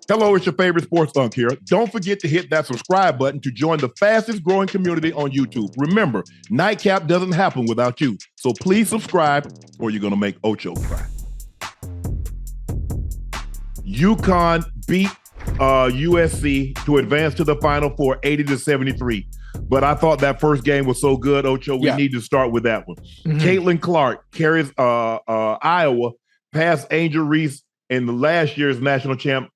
Hello, it's your favorite sports thunk here. Don't forget to hit that subscribe button to join the fastest growing community on YouTube. Remember, Nightcap doesn't happen without you. So please subscribe or you're going to make Ocho cry. UConn beat USC to advance to the Final Four, 80-73. But I thought that first game was so good, Ocho, we need to start with that one. Mm-hmm. Caitlin Clark carries Iowa past Angel Reese and the last year's national champ,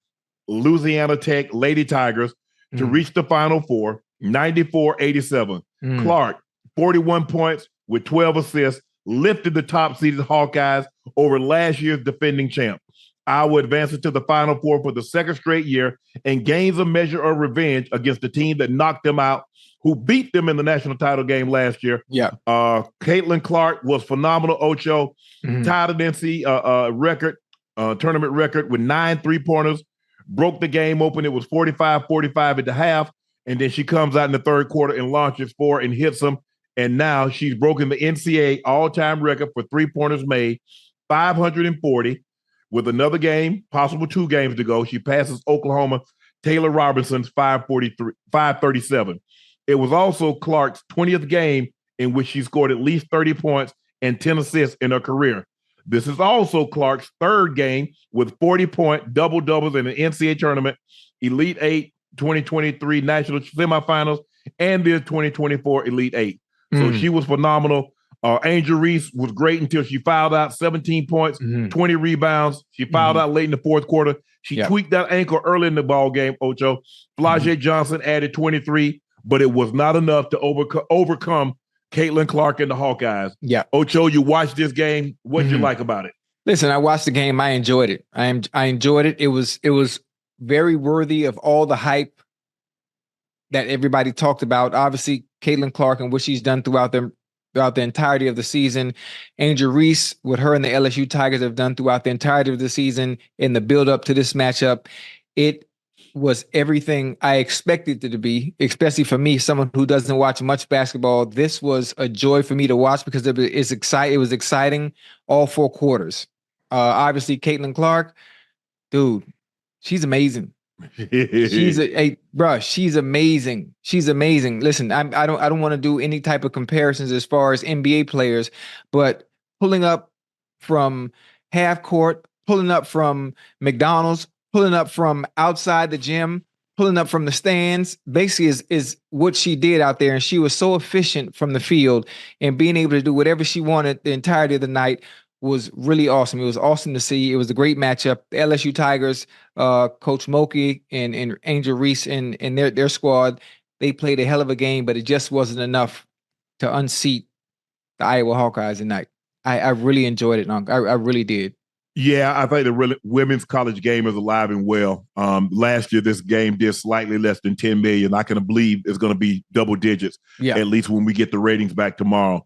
Louisiana Tech Lady Tigers, to reach the Final Four, 94-87. Clark, 41 points with 12 assists, lifted the top-seeded Hawkeyes over last year's defending champ. Iowa advances to the Final Four for the second straight year and gains a measure of revenge against the team that knocked them out, who beat them in the national title game last year. Yeah. Caitlin Clark was phenomenal, Ocho. Tied an NCAA record, tournament record with 9 3-pointers. Broke the game open. It was 45-45 at the half. And then she comes out in the third quarter and launches 4 and hits them. And now she's broken the NCAA all-time record for 3-pointers made, 540. With another game, possible 2 games to go, she passes Oklahoma Taylor Robinson's 537. It was also Clark's 20th game in which she scored at least 30 points and 10 assists in her career. This is also Clark's third game with 40-point double-doubles in the NCAA tournament, Elite 8, 2023 national semifinals, and the 2024 Elite 8. So she was phenomenal. Angel Reese was great until she fouled out, 17 points, 20 rebounds. She fouled out late in the fourth quarter. She tweaked that ankle early in the ball game, Ocho. Flau'jae Johnson added 23, but it was not enough to overcome Caitlin Clark and the Hawkeyes. Yeah. Ocho, you watched this game. What did you like about it? Listen, I watched the game. I enjoyed it. I enjoyed it. It was very worthy of all the hype that everybody talked about. Obviously, Caitlin Clark and what she's done throughout the entirety of the season. Angel Reese, what her and the LSU Tigers have done throughout the entirety of the season in the build-up to this matchup. It was everything I expected it to be, especially for me, someone who doesn't watch much basketball. This was a joy for me to watch because it was exciting all 4 quarters. Obviously, Caitlin Clark, dude, she's amazing. She's she's amazing. She's amazing. Listen, I don't want to do any type of comparisons as far as NBA players, but pulling up from half court, pulling up from McDonald's, pulling up from outside the gym, pulling up from the stands, basically is what she did out there. And she was so efficient from the field and being able to do whatever she wanted the entirety of the night was really awesome. It was awesome to see. It was a great matchup. The LSU Tigers, Coach Mulkey and Angel Reese and their squad, they played a hell of a game, but it just wasn't enough to unseat the Iowa Hawkeyes tonight. I really enjoyed it, Unc. I really did. Yeah, I think the women's college game is alive and well. Last year, this game did slightly less than 10 million. I can believe it's going to be double digits, at least when we get the ratings back tomorrow.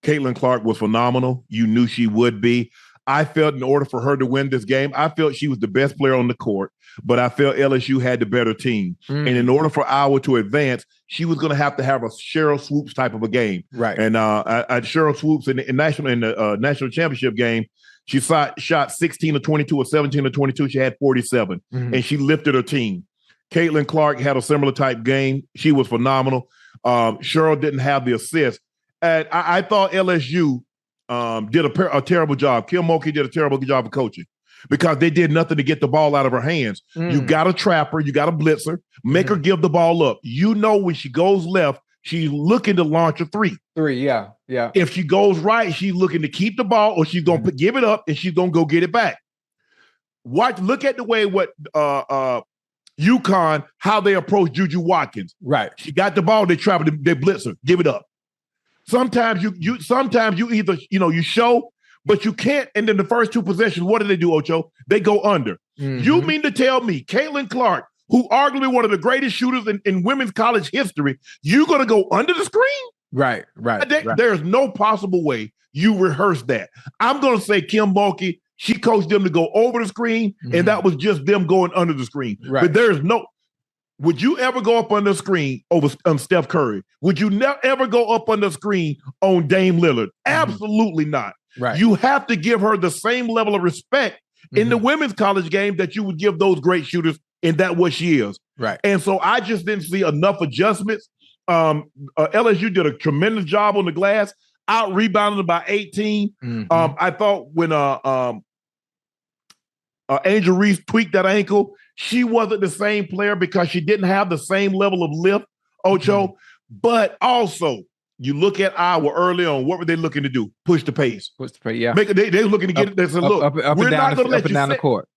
Caitlin Clark was phenomenal. You knew she would be. I felt in order for her to win this game, I felt she was the best player on the court, but I felt LSU had the better team. And in order for Iowa to advance, she was going to have a Cheryl Swoops type of a game. Right. And Cheryl Swoops in the national championship game, she shot 16 of 22 or 17 of 22. She had 47, and she lifted her team. Caitlin Clark had a similar type game. She was phenomenal. Cheryl didn't have the assist. And I thought LSU did a terrible job. Kim Mulkey did a terrible job of coaching because they did nothing to get the ball out of her hands. You got to trap her. You got to blitz her. Make her give the ball up. You know when she goes left, she's looking to launch a 3. Yeah. If she goes right, she's looking to keep the ball or she's going to give it up and she's going to go get it back. Look at the way UConn, how they approach Juju Watkins. Right. She got the ball, they trap her, they blitz her, give it up. Sometimes you either, you show, but you can't. And then the first 2 possessions, what do, Ocho? They go under. You mean to tell me Caitlin Clark, who arguably one of the greatest shooters in women's college history, you're going to go under the screen? Right. There's no possible way you rehearse that. I'm going to say Kim Mulkey, she coached them to go over the screen, and that was just them going under the screen. Right. But there's no... Would you ever go up on the screen over Steph Curry? Would you ever go up on the screen on Dame Lillard? Absolutely not. Right. You have to give her the same level of respect in the women's college game that you would give those great shooters, and that what she is. Right. And so I just didn't see enough adjustments. LSU did a tremendous job on the glass, out rebounded by 18. I thought when Angel Reese tweaked that ankle, she wasn't the same player because she didn't have the same level of lift, Ocho. But also, you look at Iowa early on, what were they looking to do? Push the pace. Push the pace, yeah. They're looking to get it. They said, look, we're not going to let you down the set. court.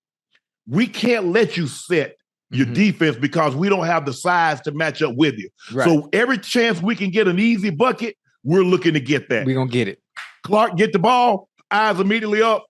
We can't let you set your defense because we don't have the size to match up with you. Right. So every chance we can get an easy bucket, we're looking to get that. We're going to get it. Clark get the ball, eyes immediately up,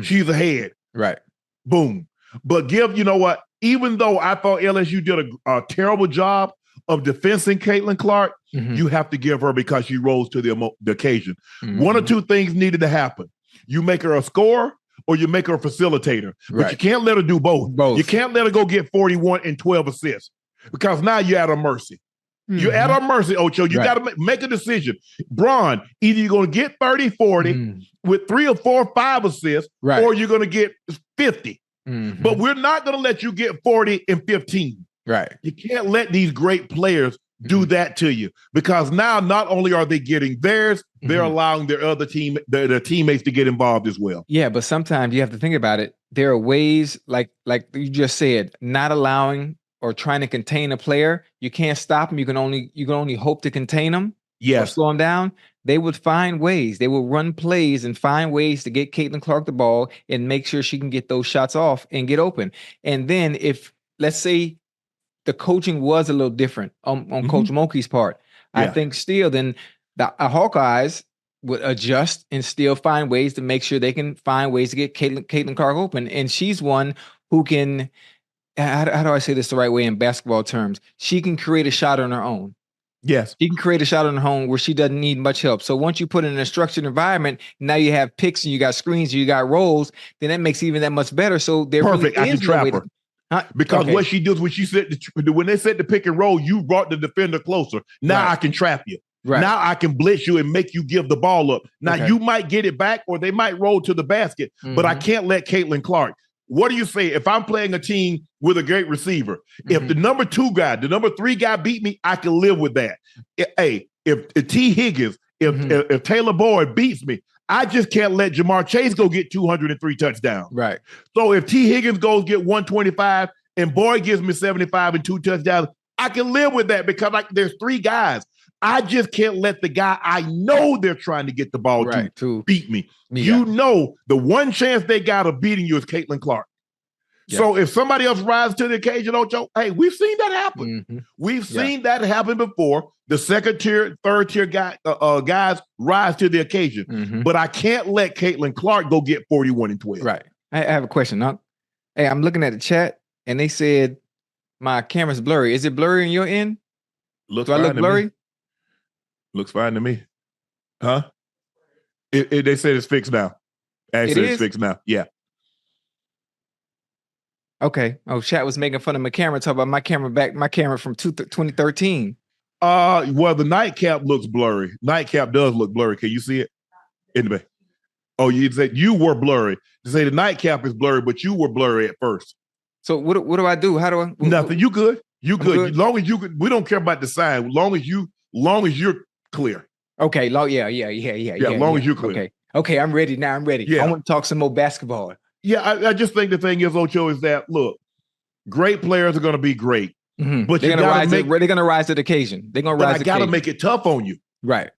she's ahead. Right. Boom. But you know what? Even though I thought LSU did a terrible job of defending Caitlin Clark, you have to give her because she rose to the occasion. One or two things needed to happen. You make her a scorer or you make her a facilitator. But you can't let her do both. You can't let her go get 41 and 12 assists because now you're at her mercy. You're at her mercy, Ocho. You got to make a decision. Braun, either you're going to get 30, 40 with 3 or 4 or 5 assists, or you're going to get 50. But we're not going to let you get 40 and 15. Right. You can't let these great players do that to you because now not only are they getting theirs, they're allowing their other their teammates to get involved as well. Yeah, but sometimes you have to think about it. There are ways, like you just said, not allowing or trying to contain a player. You can't stop them. You can only hope to contain them. Or slow them down. They would find ways. They will run plays and find ways to get Caitlin Clark the ball and make sure she can get those shots off and get open. And then if, let's say, the coaching was a little different on Coach Mulkey's part, I think still then the Hawkeyes would adjust and still find ways to make sure they can find ways to get Caitlin Clark open. And she's one who can, how do I say this the right way in basketball terms? She can create a shot on her own. Yes. She can create a shot on her own where she doesn't need much help. So once you put it in a structured environment, now you have picks and you got screens, and you got rolls, then that makes even that much better. So there perfect. Really I can trap her. Because what she does when they set the pick and roll, you brought the defender closer. Now I can trap you. Right. Now I can blitz you and make you give the ball up. Now you might get it back or they might roll to the basket, but I can't let Caitlin Clark. What do you say if I'm playing a team with a great receiver? If the number 2 guy, the number 3 guy beat me, I can live with that. If T. Higgins, if Taylor Boyd beats me, I just can't let Jamar Chase go get 203 touchdowns. Right. So if T. Higgins goes get 125 and Boyd gives me 75 and 2 touchdowns, I can live with that because there's 3 guys. I just can't let the guy I know they're trying to get the ball to beat me. Yeah. You know the one chance they got of beating you is Caitlin Clark. Yeah. So if somebody else rises to the occasion, Ocho, hey, we've seen that happen. We've seen that happen before. The second tier, third tier guys rise to the occasion. But I can't let Caitlin Clark go get 41 and 12. Right. I have a question. Hey, I'm looking at the chat and they said my camera's blurry. Is it blurry on your end? Do I look blurry? Looks fine to me. Huh? They said it's fixed now. Actually, it's fixed now. Yeah. Okay. Oh, chat was making fun of my camera. Talk about my camera from 2013. Well, the Nightcap looks blurry. Nightcap does look blurry. Can you see it? Anyway. Oh, you said you were blurry. To say the Nightcap is blurry, but you were blurry at first. So what do I do? How do I? Nothing. You good. You good. As long as you could, we don't care about the sign. Long as you're clear. Okay. Long as you're clear. Okay. I'm ready now. I'm ready. Yeah. I want to talk some more basketball. Yeah. I just think the thing is, Ocho, is that look, great players are going to be great, but they're going to rise to the occasion. They're going to rise. I got to make it tough on you. Right.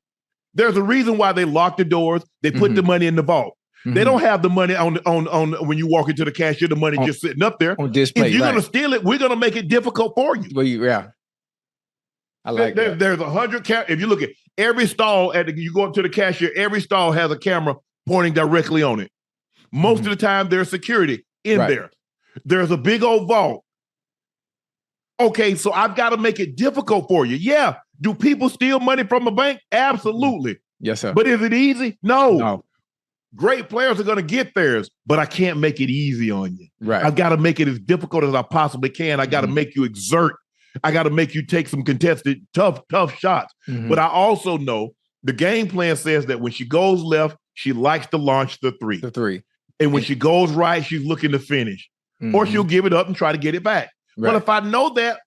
There's a reason why they lock the doors. They put the money in the vault. They don't have the money on when you walk into the cashier. The money just sitting up there on display. If you're going to steal it, we're going to make it difficult for you. Well, yeah. I like that. There's 100 if you look at every stall you go up to the cashier, every stall has a camera pointing directly on it. Most of the time there's security in there. There's a big old vault. Okay, so I've got to make it difficult for you. Yeah. Do people steal money from a bank? Absolutely. Yes, sir. But is it easy? No. Great players are going to get theirs, but I can't make it easy on you. Right. I've got to make it as difficult as I possibly can. I got to make you exert. I got to make you take some contested, tough shots. But I also know the game plan says that when she goes left, she likes to launch the three. And when she goes right, she's looking to finish. Or she'll give it up and try to get it back. Right. But if I know that,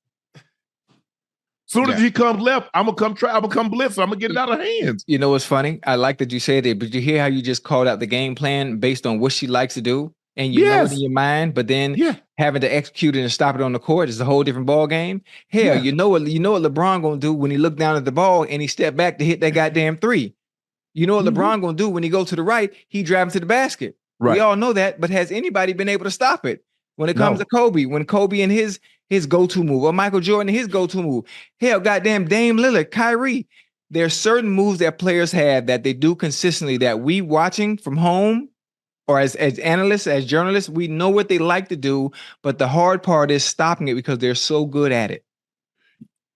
soon as he comes left, I'm gonna come blitz. I'm gonna get it out of hands. You know what's funny? I like that you said it, but you hear how you just called out the game plan based on what she likes to do, and you know it in your mind, but then having to execute it and stop it on the court is a whole different ball game. Hell, you know what LeBron gonna do when he look down at the ball and he step back to hit that goddamn three. You know what LeBron gonna do when he go to the right? He drive to the basket. Right. We all know that, but has anybody been able to stop it? When it comes to Kobe, when Kobe and his go-to move, or Michael Jordan and his go-to move, hell, goddamn Dame Lillard, Kyrie, there's certain moves that players have that they do consistently that we watching from home or as analysts, as journalists, we know what they like to do, but the hard part is stopping it because they're so good at it.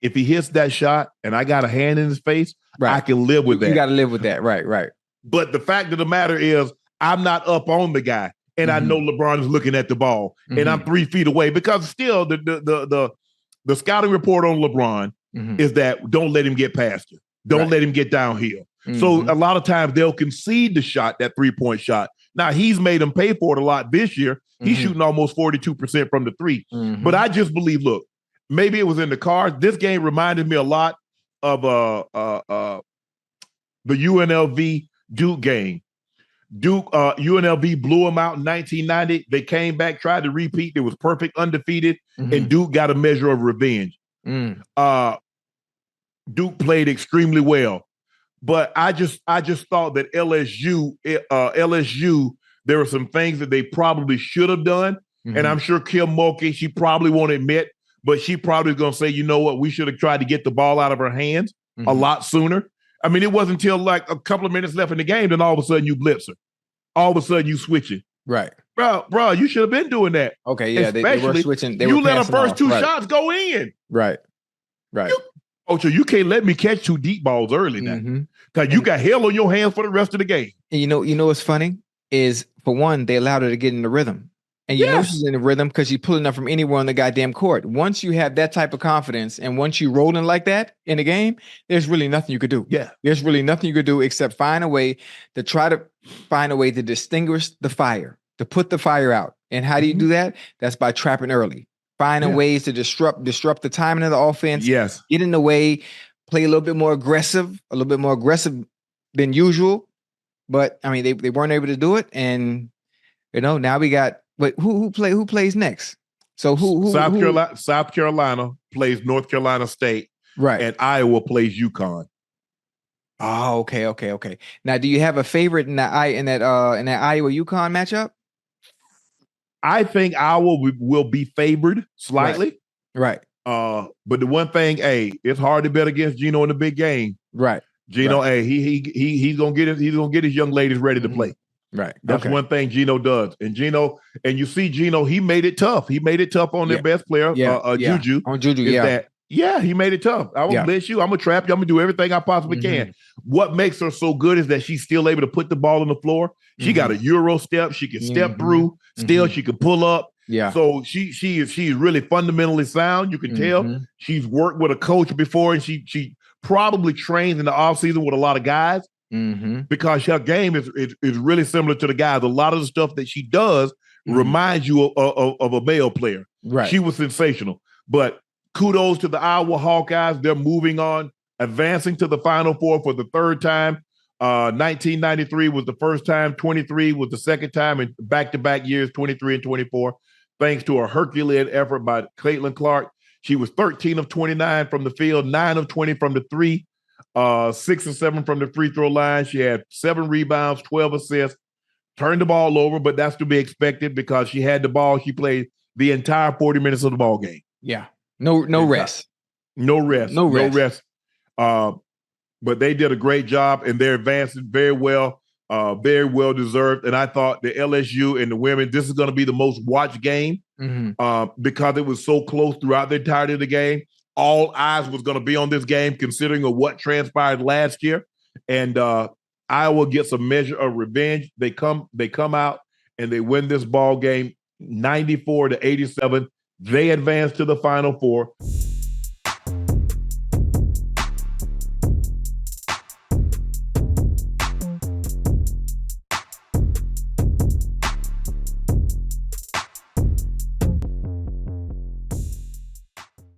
If he hits that shot and I got a hand in his face, I can live with that. You got to live with that, right. But the fact of the matter is, I'm not up on the guy. And I know LeBron is looking at the ball, and I'm 3 feet away because still the scouting report on LeBron is that don't let him get past you. Don't let him get downhill. So a lot of times they'll concede the shot, that 3-point shot. Now he's made them pay for it a lot this year. He's shooting almost 42% from the three. But I just believe, look, maybe it was in the cards. This game reminded me a lot of the UNLV Duke game. Duke, UNLV blew them out in 1990. They came back, tried to repeat. It was perfect, undefeated, and Duke got a measure of revenge. Duke played extremely well, but I just thought that LSU, there were some things that they probably should have done, and I'm sure Kim Mulkey, she probably won't admit, but she probably is going to say, you know what, we should have tried to get the ball out of her hands a lot sooner. I mean, it wasn't until like a couple of minutes left in the game, then all of a sudden you blitz her. All of a sudden you switch it. Right. Bro, you should have been doing that. Okay, yeah, they were switching. You let her first two shots go in. Right. Ocho, you can't let me catch 2 deep balls early now. Because you got hell on your hands for the rest of the game. And you know what's funny is, for one, they allowed her to get in the rhythm. And you know she's in the rhythm because she's pulling up from anywhere on the goddamn court. Once you have that type of confidence and once you rolling like that in the game, there's really nothing you could do. Yeah. There's really nothing you could do except find a way to distinguish the fire, to put the fire out. And how do you do that? That's by trapping early. Finding ways to disrupt the timing of the offense. Yes. Get in the way, play a little bit more aggressive than usual. But I mean, they weren't able to do it. And now we got who plays next? So who South Carolina plays North Carolina State, right? And Iowa plays UConn. Oh, okay. Now, do you have a favorite in that Iowa UConn matchup? I think Iowa will be favored slightly, right? But the one thing, it's hard to bet against Gino in the big game, right? Gino, he's gonna get his young ladies ready to play. Right. That's one thing Gino does. And you see Gino, he made it tough. He made it tough on their best player, Juju. On Juju, he made it tough. I will blitz you. I'm going to trap you. I'm going to do everything I possibly can. What makes her so good is that she's still able to put the ball on the floor. She got a Euro step. She can step through. Still, she can pull up. Yeah. So she's really fundamentally sound. You can tell she's worked with a coach before, and she probably trains in the offseason with a lot of guys. Because her game is really similar to the guys. A lot of the stuff that she does reminds you of a male player. Right. She was sensational. But kudos to the Iowa Hawkeyes. They're moving on, advancing to the Final Four for the third time. 1993 was the first time. 23 was the second time, and back-to-back years, 23 and 24. Thanks to a Herculean effort by Caitlin Clark. She was 13 of 29 from the field, 9 of 20 from the three. 6 or 7 from the free throw line. She had 7 rebounds, 12 assists, turned the ball over, but that's to be expected because she had the ball. She played the entire 40 minutes of the ball game. Yeah. No rest. No rest. But they did a great job, and they're advancing very well deserved. And I thought the LSU and the women, this is going to be the most watched game because it was so close throughout the entirety of the game. All eyes was going to be on this game, considering of what transpired last year. And Iowa gets a measure of revenge. They come out and they win this ball game 94-87. They advance to the Final Four.